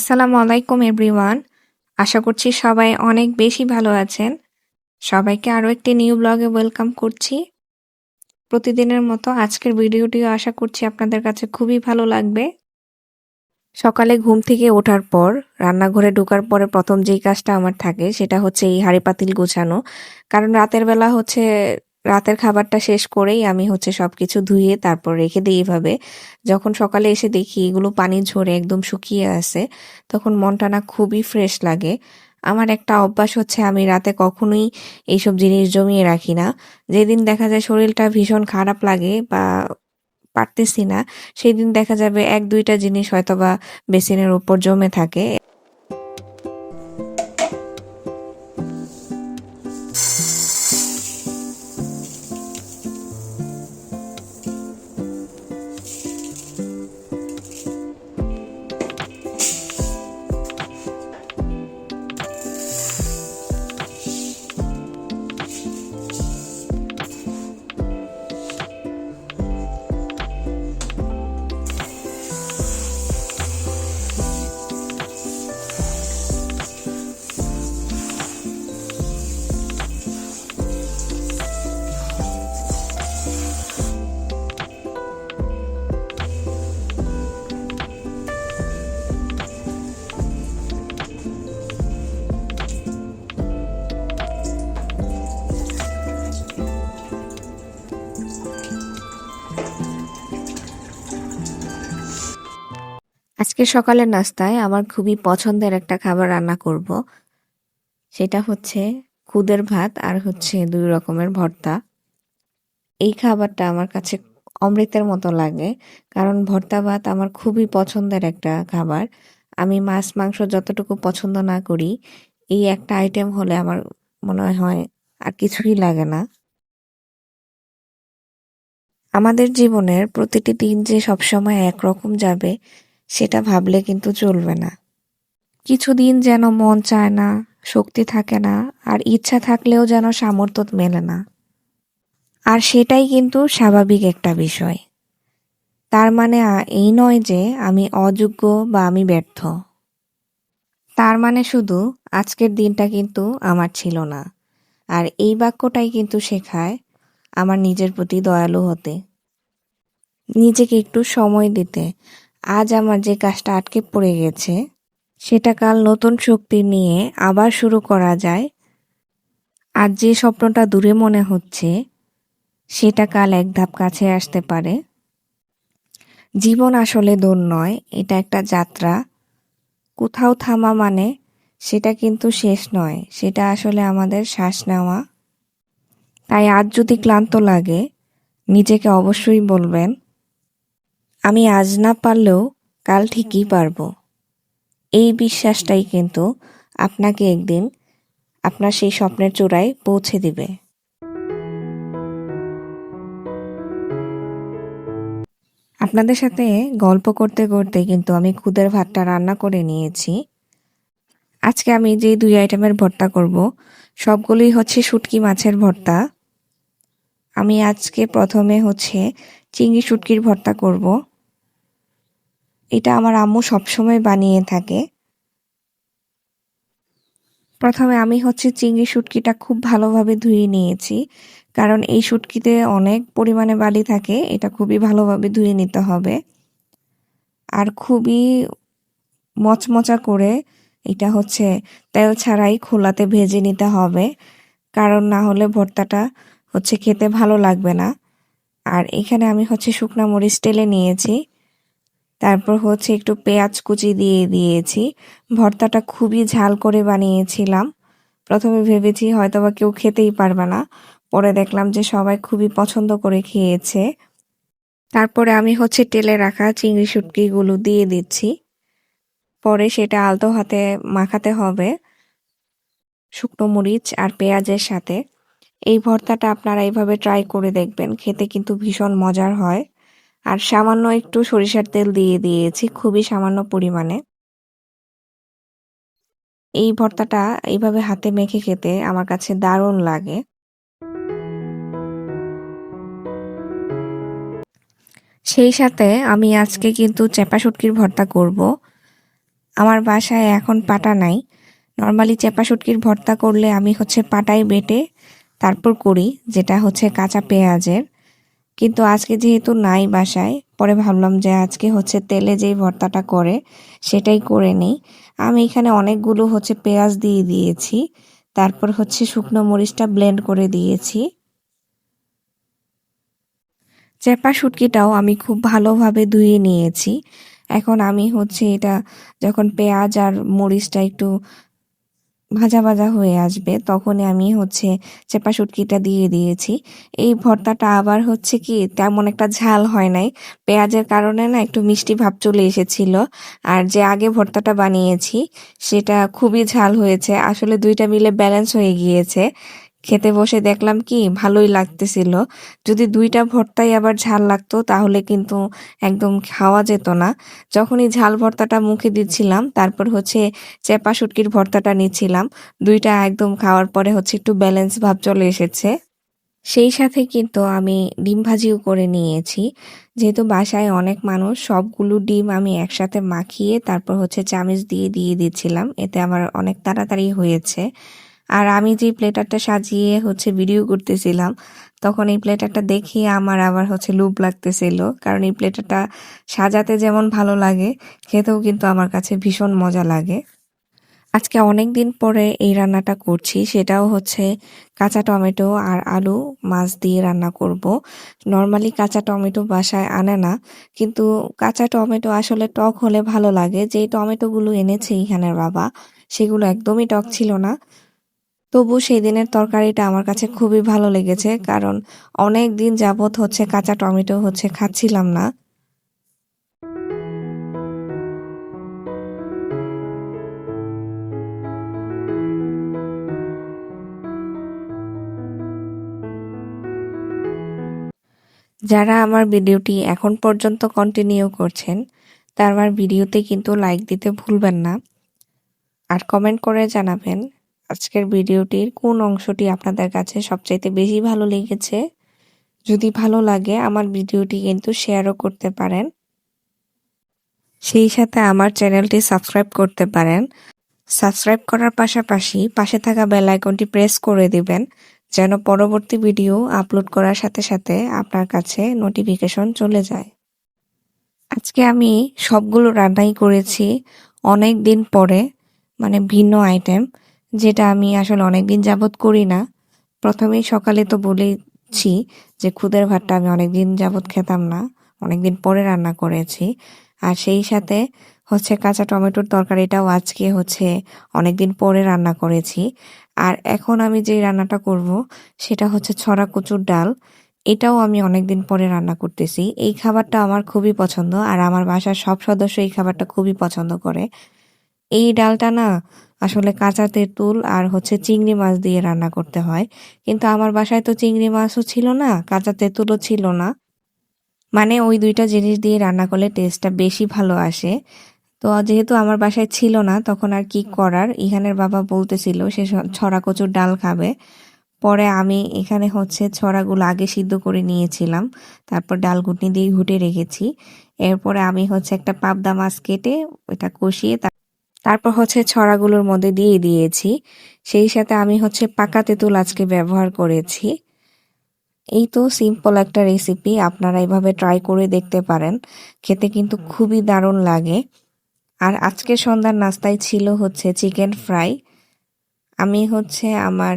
আসসালামু আলাইকুম এভরিওয়ান। আশা করছি সবাই অনেক বেশি ভালো আছেন। সবাইকে আরও একটি নিউ ব্লগে ওয়েলকাম করছি। প্রতিদিনের মতো আজকের ভিডিওটিও আশা করছি আপনাদের কাছে খুবই ভালো লাগবে। সকালে ঘুম থেকে ওঠার পর রান্নাঘরে ঢোকার পরে প্রথম যেই কাজটা আমার থাকে সেটা হচ্ছে এই হাঁড়ি পাতিল গোছানো। কারণ রাতের বেলা হচ্ছে রাতের খাবারটা শেষ করেই আমি হচ্ছে সবকিছু ধুয়ে তারপর রেখে দিই এভাবে। যখন সকালে এসে দেখি এগুলো পানি ঝরে একদম শুকিয়ে আছে, তখন মনটা না খুবই ফ্রেশ লাগে। আমার একটা অভ্যাস হচ্ছে আমি রাতে কখনোই এইসব জিনিস জমিয়ে রাখি না। যেদিন দেখা যায় শরীরটা ভীষণ খারাপ লাগে বা পারতেছি না, সেদিন দেখা যাবে ১-২টা জিনিস হয়তোবা বেসিনের উপর জমে থাকে। আজকে সকালের নাস্তায় আমার খুবই পছন্দের একটা খাবার রান্না করব। সেটা হচ্ছে খুদের ভাত আর হচ্ছে ২ রকমের ভর্তা। এই খাবারটা আমার কাছে অমৃতের মতো লাগে, কারণ ভর্তা ভাত আমার খুবই পছন্দের একটা খাবার। আমি মাছ মাংস যতটুকু পছন্দ না করি, এই একটা আইটেম হলে আমার মনে হয় আর কিছুই লাগে না। আমাদের জীবনের প্রতিটি দিন যে সবসময় একরকম যাবে সেটা ভাবলে কিন্তু চলবে না। কিছুদিন যেন মন চায় না, শক্তি থাকে না, আর ইচ্ছা থাকলেও যেন সামর্থ্য মেলে না। আর সেটাই কিন্তু স্বাভাবিক একটা বিষয়। তার মানে এই নয় যে আমি অযোগ্য বা আমি ব্যর্থ। তার মানে শুধু আজকের দিনটা কিন্তু আমার ছিল না। আর এই বাক্যটাই কিন্তু শেখায় আমার নিজের প্রতি দয়ালু হতে, নিজেকে একটু সময় দিতে। আজ আমার যে কাজটা আটকে পড়ে গেছে সেটা কাল নতুন শক্তি নিয়ে আবার শুরু করা যায়। আজ যে স্বপ্নটা দূরে মনে হচ্ছে সেটা কাল এক ধাপ কাছে আসতে পারে। জীবন আসলে দৌড় নয়, এটা একটা যাত্রা। কোথাও থামা মানে সেটা কিন্তু শেষ নয়, সেটা আসলে আমাদের শ্বাস নেওয়া। তাই আজ যদি ক্লান্ত লাগে নিজেকে অবশ্যই বলবেন, আমি আজ না পারলেও কাল ঠিকই পারবো। এই বিশ্বাসটাই কিন্তু আপনাকে একদিন আপনার সেই স্বপ্নের চূড়ায় পৌঁছে দিবে। আপনাদের সাথে গল্প করতে করতে কিন্তু আমি খুদের ভাতটা রান্না করে নিয়েছি। আজকে আমি যে ২ আইটেমের ভর্তা করব সবগুলোই হচ্ছে শুটকি মাছের ভর্তা। আমি আজকে প্রথমে হচ্ছে চিংড়ি শুটকির ভর্তা করব। এটা আমার আম্মু সবসময় বানিয়ে থাকে। প্রথমে আমি হচ্ছে চিংড়ি শুটকিটা খুব ভালোভাবে ধুয়ে নিয়েছি, কারণ এই শুটকিতে অনেক পরিমাণে বালি থাকে, এটা খুবই ভালোভাবে ধুয়ে নিতে হবে। আর খুবই মচমচা করে এটা হচ্ছে তেল ছাড়াই খোলাতে ভেজে নিতে হবে, কারণ না হলে ভর্তাটা হচ্ছে খেতে ভালো লাগবে না। আর এখানে আমি হচ্ছে শুকনা মরিচ টেলে নিয়েছি, তারপর হচ্ছে একটু পেঁয়াজ কুচি দিয়ে দিয়েছি। ভর্তাটা খুবই ঝাল করে বানিয়েছিলাম। প্রথমে ভেবেছি হয়তোবা কেউ খেতেই পারবে না, পরে দেখলাম যে সবাই খুবই পছন্দ করে খেয়েছে। তারপরে আমি হচ্ছে টেলে রাখা চিংড়ি শুটকিগুলো দিয়ে দিচ্ছি। পরে সেটা আলতো হাতে মাখাতে হবে শুকনো মরিচ আর পেঁয়াজের সাথে। এই ভর্তাটা আপনারা এইভাবে ট্রাই করে দেখবেন, খেতে কিন্তু ভীষণ মজার হয়। আর সামান্য একটু সরিষার তেল দিয়ে দিয়েছি, খুবই সামান্য পরিমাণে। এই ভর্তাটা এইভাবে হাতে মেখে খেতে আমার কাছে দারুণ লাগে। সেই সাথে আমি আজকে কিন্তু চেপা শুটকির ভর্তা করব। আমার বাসায় এখন পাটা নাই। নরমালি চেপা শুটকির ভর্তা করলে আমি হচ্ছে পাটায় বেটে তারপর করি, যেটা হচ্ছে কাঁচা পেঁয়াজের। কিন্তু আজকে যেহেতু নাই বাসায়, পরে ভাবলাম যে আজকে হচ্ছে তেলে যেই ভর্তাটা করে সেটাই করে নিই। আমি এখানে অনেকগুলো হচ্ছে পেঁয়াজ দিয়ে দিয়েছি, তারপর হচ্ছে শুকনো মরিচটা ব্লেন্ড করে দিয়েছি। চেপা শুটকিটাও আমি খুব ভালোভাবে ধুয়ে নিয়েছি। এখন আমি হচ্ছে এটা যখন পেঁয়াজ আর মরিচটা একটু ভাজা ভাজা হয়ে আসবে তখনই আমি হচ্ছে চেপা শুটকিটা দিয়ে দিয়েছি। এই ভর্তাটা আবার হচ্ছে কি তেমন একটা ঝাল হয় নাই, পেঁয়াজের কারণে না একটু মিষ্টি ভাব চলে এসেছিল। আর যে আগে ভর্তাটা বানিয়েছি সেটা খুবই ঝাল হয়েছে, আসলে দুইটা মিলে ব্যালেন্স হয়ে গিয়েছে। খেতে বসে দেখলাম কি ভালোই লাগতেছিল। যদি দুইটা ভর্তাই আবার ঝাল লাগতো তাহলে কিন্তু একদম খাওয়া যেত না। যখনই ঝাল ভর্তাটা মুখে দিচ্ছিলাম তারপর হচ্ছে চেপা শুটকির ভর্তাটা নিচ্ছিলাম, দুইটা একদম খাওয়ার পরে হচ্ছে একটু ব্যালেন্স ভাব চলে এসেছে। সেই সাথে কিন্তু আমি ডিম ভাজিও করে নিয়েছি। যেহেতু বাসায় অনেক মানুষ, সবগুলো ডিম আমি একসাথে মাখিয়ে তারপর হচ্ছে চামিচ দিয়ে দিয়ে দিচ্ছিলাম, এতে আমার অনেক তাড়াতাড়ি হয়েছে। আর আমি যে প্লেটারটা সাজিয়ে হচ্ছে ভিডিও করতেছিলাম তখন এই প্লেটারটা দেখে আমার আবার হচ্ছে লোভ লাগতেছিল, কারণ এই প্লেটারটা সাজাতে যেমন ভালো লাগে খেতেও কিন্তু আমার কাছে ভীষণ মজা লাগে। আজকে অনেক দিন পরে এই রান্নাটা করছি, সেটাও হচ্ছে কাঁচা টমেটো আর আলু মাছ দিয়ে রান্না করব। নর্মালি কাঁচা টমেটো বাসায় আনে না, কিন্তু কাঁচা টমেটো আসলে টক হলে ভালো লাগে। যেই টমেটোগুলো এনেছে ইহানের বাবা সেগুলো একদমই টক ছিল না। তবু সেই দিনের তরকারিটা আমার কাছে খুবই ভালো লেগেছে, কারণ অনেক দিন যাবত হচ্ছে কাঁচা টমেটো হচ্ছে খাচ্ছিলাম না। যারা আমার ভিডিওটি এখন পর্যন্ত কন্টিনিউ করছেন তারা আমার ভিডিওতে কিন্তু লাইক দিতে ভুলবেন না, আর কমেন্ট করে জানাবেন আজকের ভিডিওটির কোন অংশটি আপনাদের কাছে সবচাইতে বেশি ভালো লেগেছে। যদি ভালো লাগে আমার ভিডিওটি কিন্তু শেয়ারও করতে পারেন, সেই সাথে আমার চ্যানেলটি সাবস্ক্রাইব করতে পারেন। সাবস্ক্রাইব করার পাশাপাশি পাশে থাকা বেল আইকনটি প্রেস করে দিবেন, যেন পরবর্তী ভিডিও আপলোড করার সাথে সাথে আপনার কাছে নোটিফিকেশন চলে যায়। আজকে আমি সবগুলো রান্নাই করেছি অনেক দিন পরে, মানে ভিন্ন আইটেম, যেটা আমি আসলে অনেক দিন যাবত করি না। প্রথমেই সকালে তো বলেছি যে খুদের ভাতটা আমি অনেক দিন যাবত খেতাম না, অনেক দিন পরে রান্না করেছি। আর সেই সাথে হচ্ছে কাঁচা টমেটোর তরকারিটাও আজকে হচ্ছে অনেক দিন পরে রান্না করেছি। আর এখন আমি যে রান্নাটা করব সেটা হচ্ছে ছড়া কচুর ডাল। এটাও আমি অনেকদিন পরে রান্না করতেছি। এই খাবারটা আমার খুবই পছন্দ, আর আমার বাসার সব সদস্য এই খাবারটা খুবই পছন্দ করে। এই ডালটা না আসলে কাঁচা তেঁতুল আর হচ্ছে চিংড়ি মাছ দিয়ে রান্না করতে হয়, কিন্তু আমার বাসায় তো চিংড়ি মাছও ছিল না, কাঁচা তেঁতুলও ছিল না। মানে ওই দুইটা জিনিস দিয়ে রান্না করলে টেস্টটা বেশি ভালো আসে। তো যেহেতু আমার বাসায় ছিল না তখন আর কি করার, ইহানের বাবা বলতেছিল সে ছড়া কচুর ডাল খাবে। পরে আমি এখানে হচ্ছে ছড়াগুলো আগে সিদ্ধ করে নিয়েছিলাম, তারপর ডাল ঘুটনি দিয়ে ঘুটে রেখেছি। এরপরে আমি হচ্ছে একটা পাবদা মাছ কেটে ওটা কষিয়ে তারপর হচ্ছে ছড়াগুলোর মধ্যে দিয়ে দিয়েছি। সেই সাথে আমি হচ্ছে পাকা তেঁতুল আজকে ব্যবহার করেছি। এই তো সিম্পল একটা রেসিপি, আপনারা এভাবে ট্রাই করে দেখতে পারেন, খেতে কিন্তু খুবই দারুণ লাগে। আর আজকে সন্ধ্যার নাস্তায় ছিল হচ্ছে চিকেন ফ্রাই। আমি হচ্ছে আমার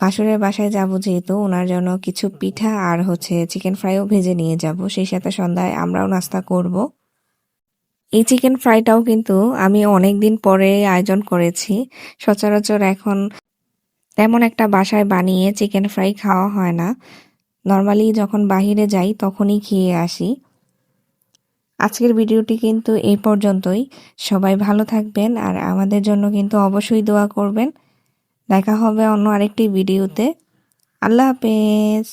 ভাসুরের বাসায় যাব, যেহেতু ওনার জন্য কিছু পিঠা আর হচ্ছে চিকেন ফ্রাইও ভেজে নিয়ে যাব, সেই সাথে সন্ধ্যায় আমরাও নাস্তা করব। এই চিকেন ফ্রাইটাও কিন্তু আমি অনেক দিন পরে আয়োজন করেছি। সচরাচর এখন তেমন একটা বাসায় বানিয়ে চিকেন ফ্রাই খাওয়া হয় না, নর্মালি যখন বাহিরে যাই তখনই খেয়ে আসি। আজকের ভিডিওটি কিন্তু এই পর্যন্তই। সবাই ভালো থাকবেন আর আমাদের জন্য কিন্তু অবশ্যই দোয়া করবেন। দেখা হবে অন্য আরেকটি ভিডিওতে। আল্লাহ হাফেজ।